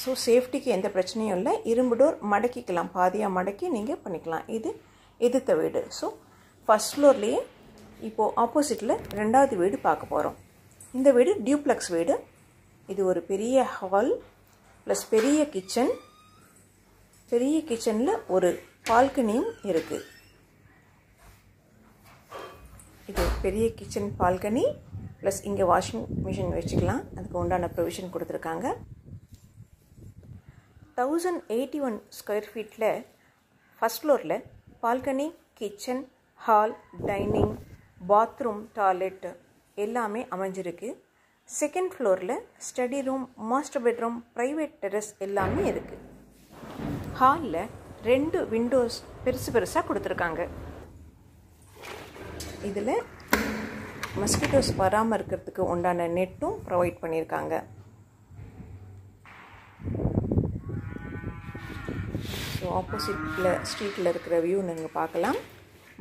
So சேஃப்டிக்கு எந்த பிரச்சனையும் இல்லை. இரும்பு டோர் மடக்கிக்கலாம், பாதியாக மடக்கி நீங்கள் பண்ணிக்கலாம். இது எதிர்த்த வீடு. ஸோ ஃபஸ்ட் ஃப்ளோர்லேயே இப்போது ஆப்போசிட்டில் 2வது வீடு பார்க்க போகிறோம். இந்த வீடு டியூப்ளெக்ஸ் வீடு. இது ஒரு பெரிய ஹால் ப்ளஸ் பெரிய கிச்சன். பெரிய கிச்சனில் ஒரு பால்கனியும் இருக்குது. இது பெரிய கிச்சன் பால்கனி ப்ளஸ் இங்கே வாஷிங் மிஷின் வச்சுக்கலாம். அதுக்கு உண்டான ப்ரொவிஷன் கொடுத்துருக்காங்க. 1081 ஸ்கொயர் ஃபீட்டில் ஃபஸ்ட் ஃப்ளோரில் balcony, kitchen, hall, dining, bathroom, toilet எல்லாமே அமைஞ்சிருக்கு. செகண்ட் ஃப்ளோரில் study room, master bedroom, private terrace எல்லாமே இருக்குது. ஹாலில் 2 விண்டோஸ் பெருசு பெருசாக கொடுத்துருக்காங்க. இதில் மஸ்கிட்டோஸ் வராமல் இருக்கிறதுக்கு உண்டான நெட்டும் ப்ரொவைட் பண்ணியிருக்காங்க. ஸோ ஆப்போசிட்டில் ஸ்ட்ரீட்டில் இருக்கிற வியூ நீங்கள் பார்க்கலாம்.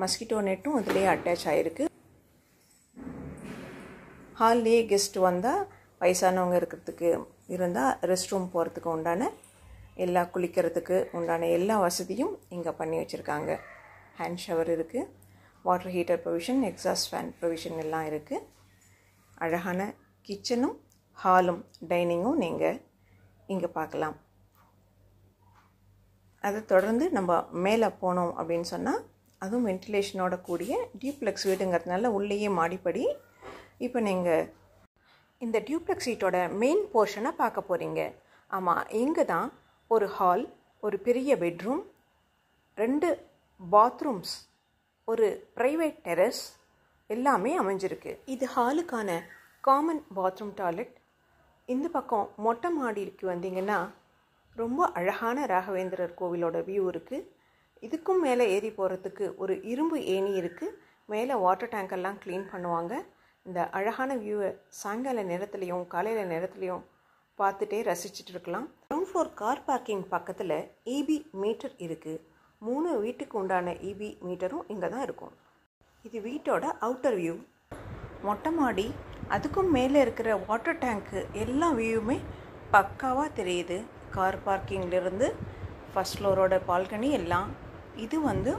மஸ்கிட்டோ நெட்டும் அதிலேயே அட்டாச் ஆகிருக்கு. ஹால்லேயே கெஸ்ட் வந்தால் வயசானவங்க இருக்கிறதுக்கு இருந்தால் ரெஸ்ட் ரூம் போகிறதுக்கு உண்டான எல்லா குளிக்கிறதுக்கு உண்டான எல்லா வசதியும் இங்கே பண்ணி வச்சுருக்காங்க. ஹேண்ட் ஷவர் இருக்குது, water heater provision, exhaust fan provision எல்லாம் இருக்குது. அழகான கிச்சனும் ஹாலும் டைனிங்கும் நீங்கள் இங்கே பார்க்கலாம். அதை தொடர்ந்து நம்ம மேலே போனோம் அப்படின்னு சொன்னால் அதுவும் வென்டிலேஷனோட கூடிய டியூப்ளெக்ஸ் வீடுங்கிறதுனால உள்ளேயே மாடிப்படி. இப்போ நீங்கள் இந்த டியூப்ளெக்ஸ் சீட்டோட மெயின் போர்ஷனை பார்க்க போகிறீங்க. ஆமாம், இங்கே தான் ஒரு ஹால், ஒரு பெரிய பெட்ரூம், 2 பாத்ரூம்ஸ், ஒரு ப்ரைவேட் டெரஸ் எல்லாமே அமைஞ்சிருக்கு. இது ஹாலுக்கான காமன் பாத்ரூம் டாய்லெட். இந்த பக்கம் மொட்டை மாடிக்கு வந்தீங்கன்னா ரொம்ப அழகான ராகவேந்திரர் கோவிலோட வியூ இருக்குது. இதுக்கும் மேலே ஏறி போகிறதுக்கு ஒரு இரும்பு ஏணி இருக்குது. மேலே வாட்டர் டேங்கெல்லாம் க்ளீன் பண்ணுவாங்க. இந்த அழகான வியூவை சாயங்கால நேரத்துலையும் காலையில் நேரத்துலையும் பார்த்துட்டே ரசிச்சுட்டு இருக்கலாம். கிரவுண்ட் ஃப்ளோர் கார் பார்க்கிங் பக்கத்தில் இபி மீட்டர் இருக்குது. 3 வீட்டுக்கு உண்டான இபி மீட்டரும் இங்கே தான் இருக்கும். இது வீட்டோட அவுட்டர் வியூ. மொட்டை மாடி, அதுக்கும் மேலே இருக்கிற வாட்டர் டேங்க்கு எல்லா வியூவுமே பக்காவாக தெரியுது. கார் பார்க்கிங்லேருந்து ஃபஸ்ட் ஃப்ளோரோட பால்கனி எல்லாம். இது வந்து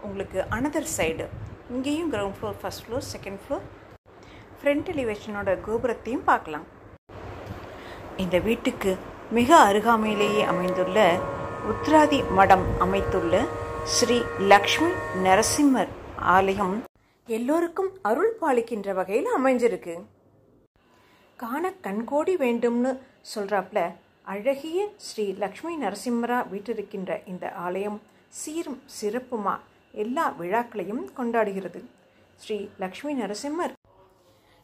உங்களுக்கு அனதர் சைடு. இங்கேயும் ground floor, first floor, second floor, front எலிவேஷனோட கோபுரத்தையும் பார்க்கலாம். இந்த வீட்டுக்கு மிக அருகாமையிலேயே அமைந்துள்ள உத்ராதி மடம் அமைத்துள்ள ஸ்ரீ லக்ஷ்மி நரசிம்மர் ஆலயம் எல்லோருக்கும் அருள் பாலிக்கின்ற வகையில் அமைஞ்சிருக்கு. காண கண்கோடி வேண்டும்னு சொல்கிறாப்புல அழகிய ஸ்ரீ லக்ஷ்மி நரசிம்மரா வீட்டிருக்கின்ற இந்த ஆலயம் சீரும் சிறப்புமா எல்லா விழாக்களையும் கொண்டாடுகிறது. ஸ்ரீ லக்ஷ்மி நரசிம்மர்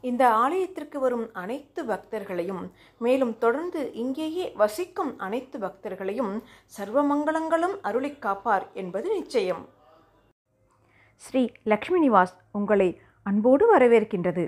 இந்த ஆலயத்திற்கு வரும் அனைத்து பக்தர்களையும், மேலும் தொடர்ந்து இங்கேயே வசிக்கும் அனைத்து பக்தர்களையும் சர்வமங்கலங்களும் அருளி காப்பார் என்பது நிச்சயம். ஸ்ரீ லக்ஷ்மி நிவாஸ் உங்களை அன்போடு வரவேற்கின்றது.